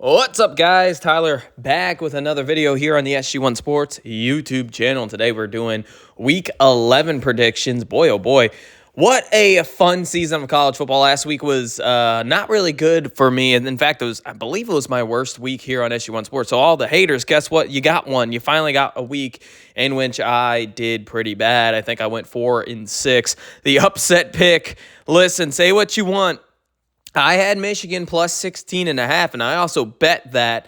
What's up, guys? Tyler back with another video here on the SG1 Sports YouTube channel. Today we're doing Week 11 predictions. Boy, oh boy, what a fun season of college football. Last week was not really good for me, and in fact, I believe it was my worst week here on SG1 Sports. So all the haters, guess what? You got one. You finally got a week in which I did pretty bad. I think I went 4-6. The upset pick. Listen, say what you want. I had Michigan plus 16.5, and I also bet that.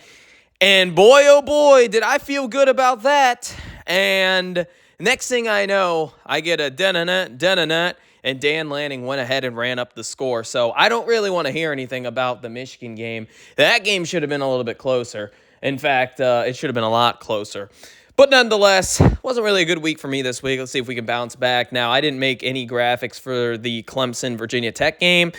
And boy, oh boy, did I feel good about that. And next thing I know, I get a da-na-na, and Dan Lanning went ahead and ran up the score. So I don't really want to hear anything about the Michigan game. That game should have been a little bit closer. In fact, it should have been a lot closer. But nonetheless, wasn't really a good week for me this week. Let's see if we can bounce back. Now, I didn't make any graphics for the Clemson-Virginia Tech game.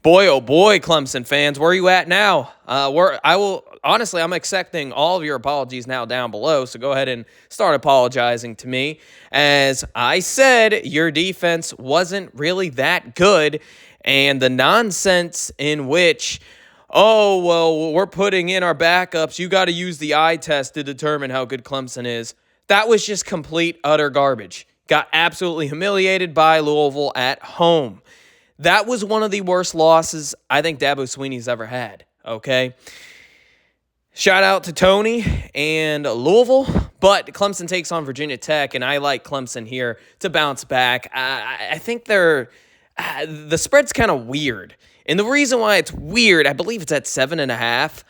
Boy, oh boy, Clemson fans, where are you at now? Honestly, I'm accepting all of your apologies now down below, so go ahead and start apologizing to me. As I said, your defense wasn't really that good, and the nonsense in which, oh, well, we're putting in our backups, you got to use the eye test to determine how good Clemson is. That was just complete, utter garbage. Got absolutely humiliated by Louisville at home. That was one of the worst losses I think Dabo Swinney's ever had, okay? Shout out to Tony and Louisville, but Clemson takes on Virginia Tech, and I like Clemson here to bounce back. I think the spread's kind of weird. And the reason why it's weird, I believe it's at 7.5,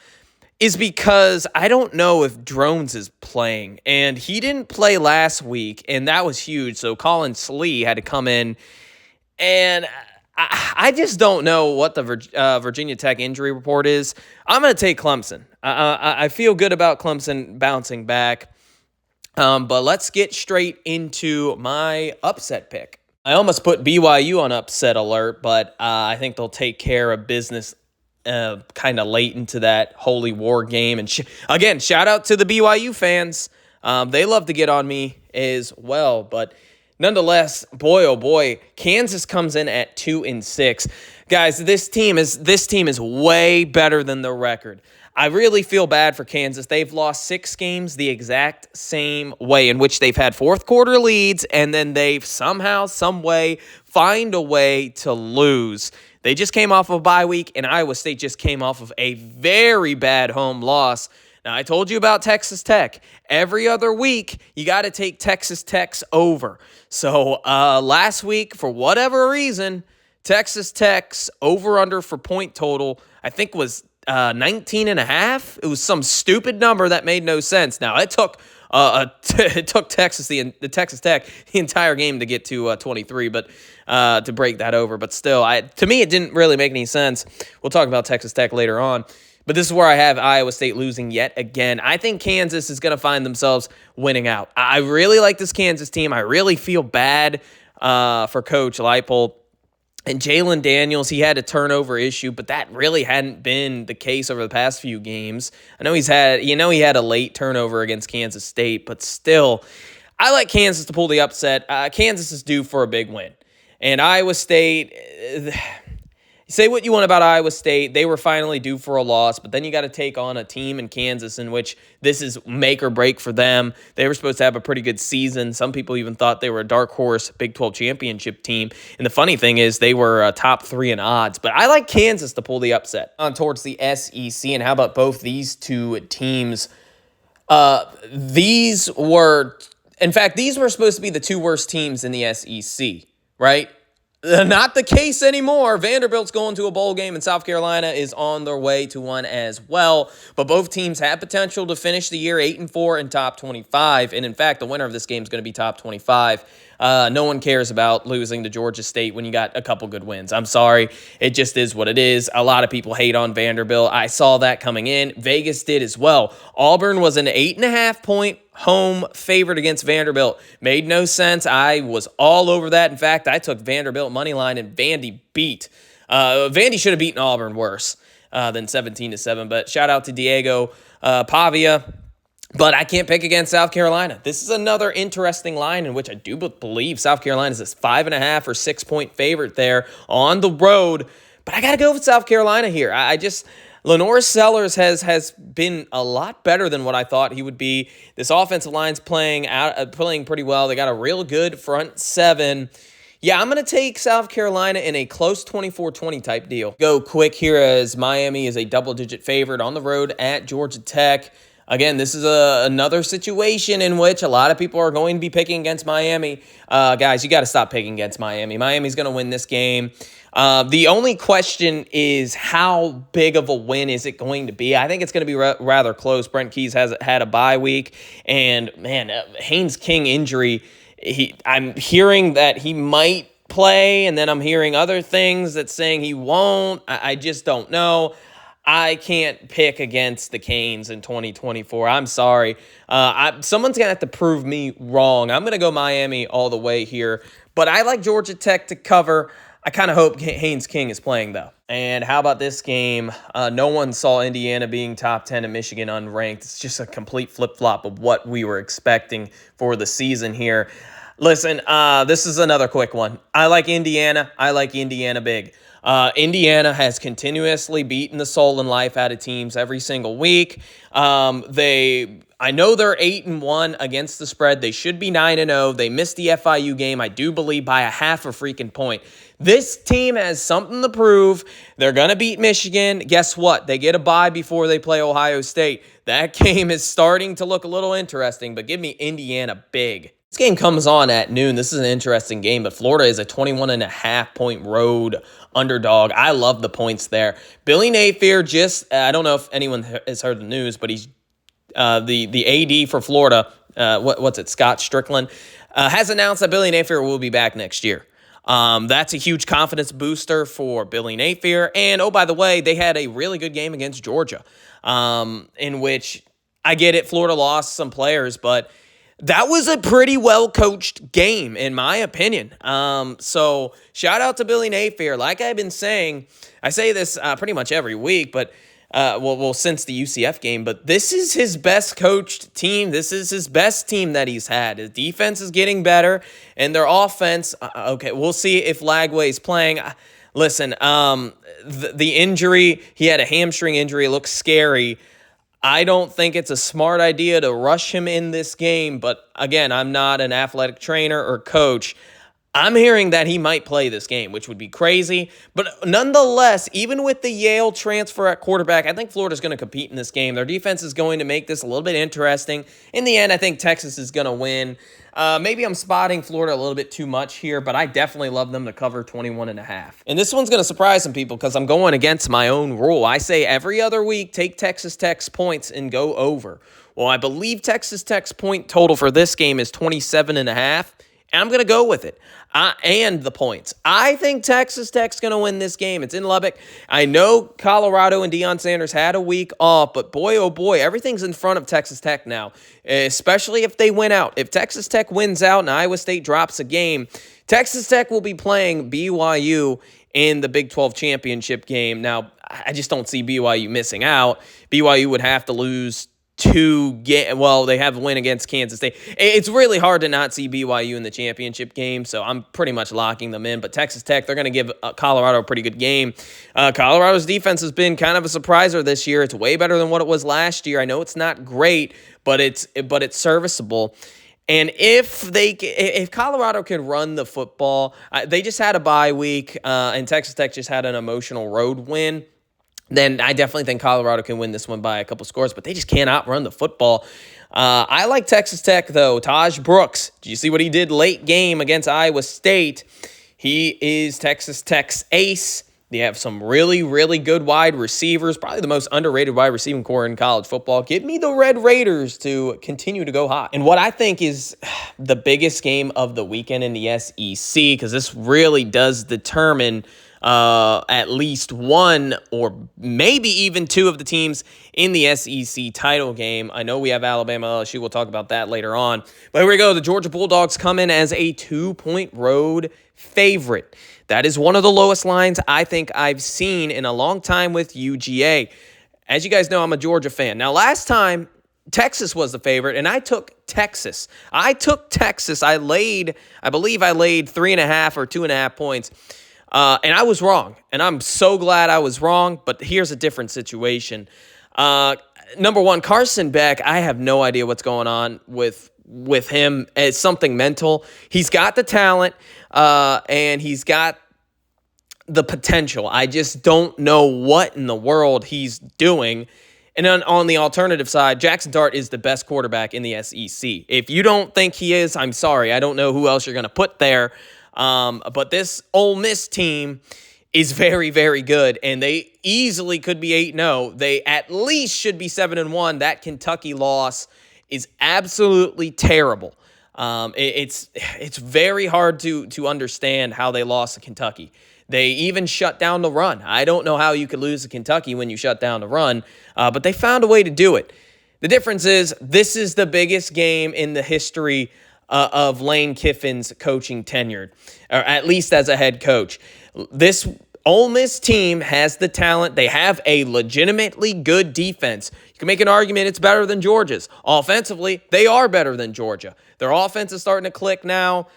is because I don't know if Drones is playing. And he didn't play last week, and that was huge. So Colin Slee had to come in. And I just don't know what the Virginia Tech injury report is. I'm going to take Clemson. I feel good about Clemson bouncing back. But let's get straight into my upset pick. I almost put BYU on upset alert, but I think they'll take care of business kind of late into that holy war game. And again, shout out to the BYU fans. They love to get on me as well. But nonetheless, boy, oh boy, Kansas comes in at 2-6. Guys, this team is way better than their record. I really feel bad for Kansas. They've lost 6 games the exact same way, in which they've had fourth quarter leads, and then they've somehow, some way, find a way to lose. They just came off of a bye week, and Iowa State just came off of a very bad home loss. Now, I told you about Texas Tech. Every other week, you got to take Texas Tech's over. So last week, for whatever reason, Texas Tech's over-under for point total, I think was 19.5. It was some stupid number that made no sense. Now, it took Texas Tech the entire game to get to 23, but to break that over. But still, to me, it didn't really make any sense. We'll talk about Texas Tech later on. But this is where I have Iowa State losing yet again. I think Kansas is going to find themselves winning out. I really like this Kansas team. I really feel bad for Coach Leipold. And Jalen Daniels, he had a turnover issue, but that really hadn't been the case over the past few games. I know he had a late turnover against Kansas State, but still, I like Kansas to pull the upset. Kansas is due for a big win. And Iowa State, say what you want about Iowa State. They were finally due for a loss, but then you got to take on a team in Kansas in which this is make or break for them. They were supposed to have a pretty good season. Some people even thought they were a dark horse Big 12 championship team. And the funny thing is they were top 3 in odds. But I like Kansas to pull the upset on towards the SEC. And how about both these two teams? These were supposed to be the 2 worst teams in the SEC, right? Not the case anymore. Vanderbilt's going to a bowl game, and South Carolina is on their way to one as well. But both teams have potential to finish the year 8-4 and top 25. And in fact, the winner of this game is going to be top 25. No one cares about losing to Georgia State when you got a couple good wins. I'm sorry. It just is what it is. A lot of people hate on Vanderbilt. I saw that coming in. Vegas did as well. Auburn was an 8.5-point home favorite against Vanderbilt. Made no sense. I was all over that. In fact, I took Vanderbilt money line, and Vandy beat. Vandy should have beaten Auburn worse than 17-7. But shout out to Diego Pavia. But I can't pick against South Carolina. This is another interesting line in which I do believe South Carolina is a 5.5 or 6 point favorite there on the road. But I got to go with South Carolina here. Lenore Sellers has been a lot better than what I thought he would be. This offensive line's playing pretty well. They got a real good front seven. Yeah, I'm going to take South Carolina in a close 24-20 type deal. Go quick here as Miami is a double-digit favorite on the road at Georgia Tech. Again, this is another situation in which a lot of people are going to be picking against Miami. Guys, you got to stop picking against Miami. Miami's going to win this game. The only question is how big of a win is it going to be? I think it's going to be rather close. Brent Keys has had a bye week, and man, Haynes King injury. I'm hearing that he might play, and then I'm hearing other things that's saying he won't. I just don't know. I can't pick against the Canes in 2024. I'm sorry. Someone's going to have to prove me wrong. I'm going to go Miami all the way here. But I like Georgia Tech to cover. I kind of hope Haynes King is playing, though. And how about this game? No one saw Indiana being top 10 and Michigan unranked. It's just a complete flip-flop of what we were expecting for the season here. Listen, this is another quick one. I like Indiana. I like Indiana big. Indiana has continuously beaten the soul and life out of teams every single week. I know they're 8-1 against the spread. They should be 9-0. They missed the FIU game, I do believe, by a half a freaking point. This team has something to prove. They're going to beat Michigan. Guess what? They get a bye before they play Ohio State. That game is starting to look a little interesting, but give me Indiana big. This game comes on at noon. This is an interesting game, but Florida is a 21.5-point road underdog. I love the points there. Billy Napier I don't know if anyone has heard the news, but he's the AD for Florida, Scott Strickland, has announced that Billy Napier will be back next year. That's a huge confidence booster for Billy Napier. And, oh, by the way, they had a really good game against Georgia, in which, I get it, Florida lost some players, but that was a pretty well-coached game, in my opinion. So shout out to Billy Napier. Like I've been saying, I say this pretty much every week, but since the UCF game, but this is his best coached team. This is his best team that he's had. His defense is getting better, and their offense, okay, we'll see if Lagway's playing. Listen, the injury, he had a hamstring injury. It looks scary. I don't think it's a smart idea to rush him in this game, but again, I'm not an athletic trainer or coach. I'm hearing that he might play this game, which would be crazy. But nonetheless, even with the Yale transfer at quarterback, I think Florida's going to compete in this game. Their defense is going to make this a little bit interesting. In the end, I think Texas is going to win. Maybe I'm spotting Florida a little bit too much here, but I definitely love them to cover 21.5. And this one's going to surprise some people because I'm going against my own rule. I say every other week, take Texas Tech's points and go over. Well, I believe Texas Tech's point total for this game is 27.5, and I'm going to go with it. And the points. I think Texas Tech's going to win this game. It's in Lubbock. I know Colorado and Deion Sanders had a week off, but boy, oh boy, everything's in front of Texas Tech now, especially if they win out. If Texas Tech wins out and Iowa State drops a game, Texas Tech will be playing BYU in the Big 12 championship game. Now, I just don't see BYU missing out. BYU would have to lose they have a win against Kansas State. It's really hard to not see BYU in the championship game, so I'm pretty much locking them in. But Texas Tech, they're going to give Colorado a pretty good game. Colorado's defense has been kind of a surpriser this year. It's way better than what it was last year. I know it's not great, but it's serviceable. And if Colorado can run the football, they just had a bye week, and Texas Tech just had an emotional road win. Then I definitely think Colorado can win this one by a couple scores, but they just cannot run the football. I like Texas Tech, though. Taj Brooks, do you see what he did late game against Iowa State? He is Texas Tech's ace. They have some really, really good wide receivers, probably the most underrated wide receiving core in college football. Give me the Red Raiders to continue to go hot. And what I think is the biggest game of the weekend in the SEC, because this really does determine at least one or maybe even two of the teams in the SEC title game. I know we have Alabama, LSU. We'll talk about that later on. But here we go. The Georgia Bulldogs come in as a 2-point road favorite. That is one of the lowest lines I think I've seen in a long time with UGA. As you guys know, I'm a Georgia fan. Now, last time, Texas was the favorite, and I took Texas. I believe I laid 3.5 or 2.5 points. And I was wrong, and I'm so glad I was wrong, but here's a different situation. Number one, Carson Beck, I have no idea what's going on with him. It's something mental. He's got the talent, and he's got the potential. I just don't know what in the world he's doing. And on the alternative side, Jackson Dart is the best quarterback in the SEC. If you don't think he is, I'm sorry. I don't know who else you're going to put there. But this Ole Miss team is very, very good, and they easily could be 8-0. They at least should be 7-1. That Kentucky loss is absolutely terrible. It's very hard to understand how they lost to Kentucky. They even shut down the run. I don't know how you could lose to Kentucky when you shut down the run, but they found a way to do it. The difference is this is the biggest game in the history of Lane Kiffin's coaching tenure, or at least as a head coach. This Ole Miss team has the talent. They have a legitimately good defense. You can make an argument it's better than Georgia's. Offensively, they are better than Georgia. Their offense is starting to click now.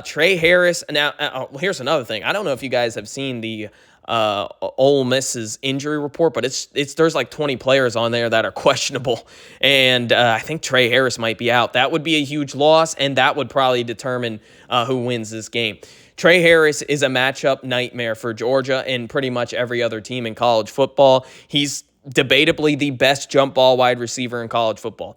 Trey Harris. Now, here's another thing. I don't know if you guys have seen the Ole Miss's injury report, but there's like 20 players on there that are questionable, and I think Trey Harris might be out. That would be a huge loss, and that would probably determine who wins this game. Trey Harris is a matchup nightmare for Georgia and pretty much every other team in college football. He's debatably the best jump ball wide receiver in college football.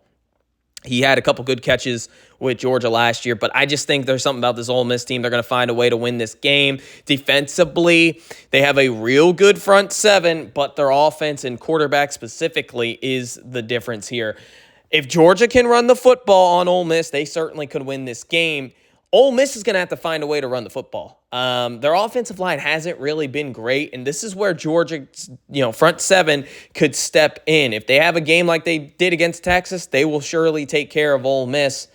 He had a couple good catches with Georgia last year, but I just think there's something about this Ole Miss team. They're going to find a way to win this game. Defensively, they have a real good front seven, but their offense and quarterback specifically is the difference here. If Georgia can run the football on Ole Miss, they certainly could win this game. Ole Miss is going to have to find a way to run the football. Their offensive line hasn't really been great, and this is where Georgia's front seven could step in. If they have a game like they did against Texas, they will surely take care of Ole Miss.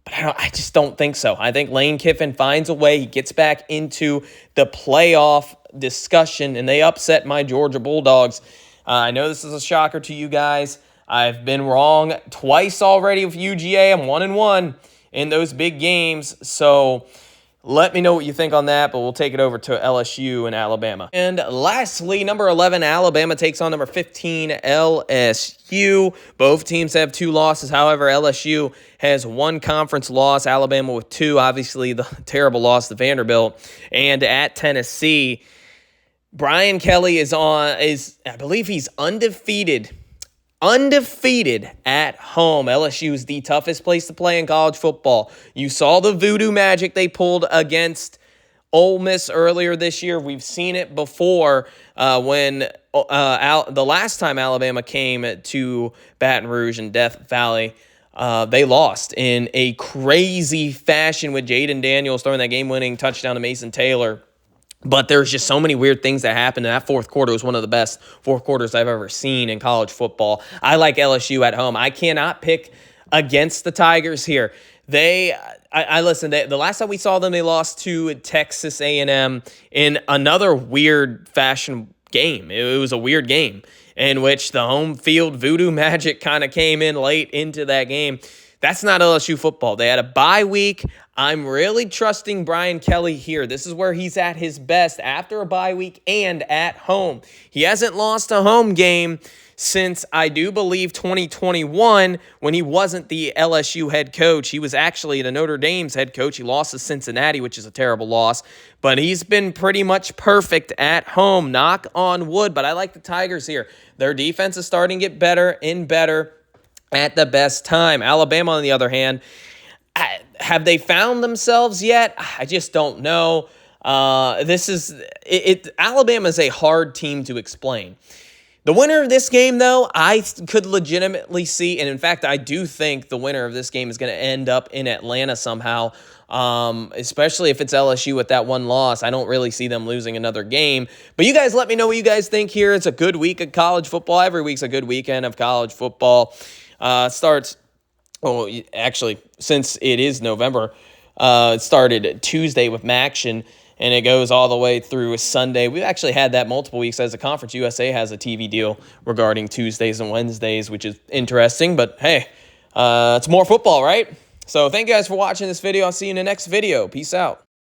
But I just don't think so. I think Lane Kiffin finds a way. He gets back into the playoff discussion, and they upset my Georgia Bulldogs. I know this is a shocker to you guys. I've been wrong twice already with UGA. I'm 1-1 in those big games. So let me know what you think on that, but we'll take it over to LSU and Alabama. And lastly, number 11, Alabama takes on number 15, LSU. Both teams have 2 losses. However, LSU has 1 conference loss, Alabama with 2. Obviously, the terrible loss to Vanderbilt. And at Tennessee, Brian Kelly I believe he's undefeated at home. LSU is the toughest place to play in college football. You saw the voodoo magic they pulled against Ole Miss earlier this year. We've seen it before when the last time Alabama came to Baton Rouge and Death Valley. They lost in a crazy fashion with Jaden Daniels throwing that game-winning touchdown to Mason Taylor. But there's just so many weird things that happened, and that fourth quarter was one of the best fourth quarters I've ever seen in college football. I like LSU at home. I cannot pick against the Tigers here. I listened. The last time we saw them, they lost to Texas A&M in another weird fashion game. It was a weird game in which the home field voodoo magic kind of came in late into that game. That's not LSU football. They had a bye week. I'm really trusting Brian Kelly here. This is where he's at his best after a bye week and at home. He hasn't lost a home game since, I do believe, 2021 when he wasn't the LSU head coach. He was actually the Notre Dame's head coach. He lost to Cincinnati, which is a terrible loss. But he's been pretty much perfect at home. Knock on wood. But I like the Tigers here. Their defense is starting to get better and better at the best time. Alabama, on the other hand, have they found themselves yet? I just don't know. Alabama is a hard team to explain. The winner of this game, though, I could legitimately see, and in fact, I do think the winner of this game is going to end up in Atlanta somehow, especially if it's LSU with that 1 loss. I don't really see them losing another game. But you guys let me know what you guys think here. It's a good week of college football. Every week's a good weekend of college football. Actually, since it is November, it started Tuesday with Maction, and it goes all the way through Sunday. We've actually had that multiple weeks as a Conference USA has a TV deal regarding Tuesdays and Wednesdays, which is interesting. But hey, it's more football, right? So thank you guys for watching this video. I'll see you in the next video. Peace out.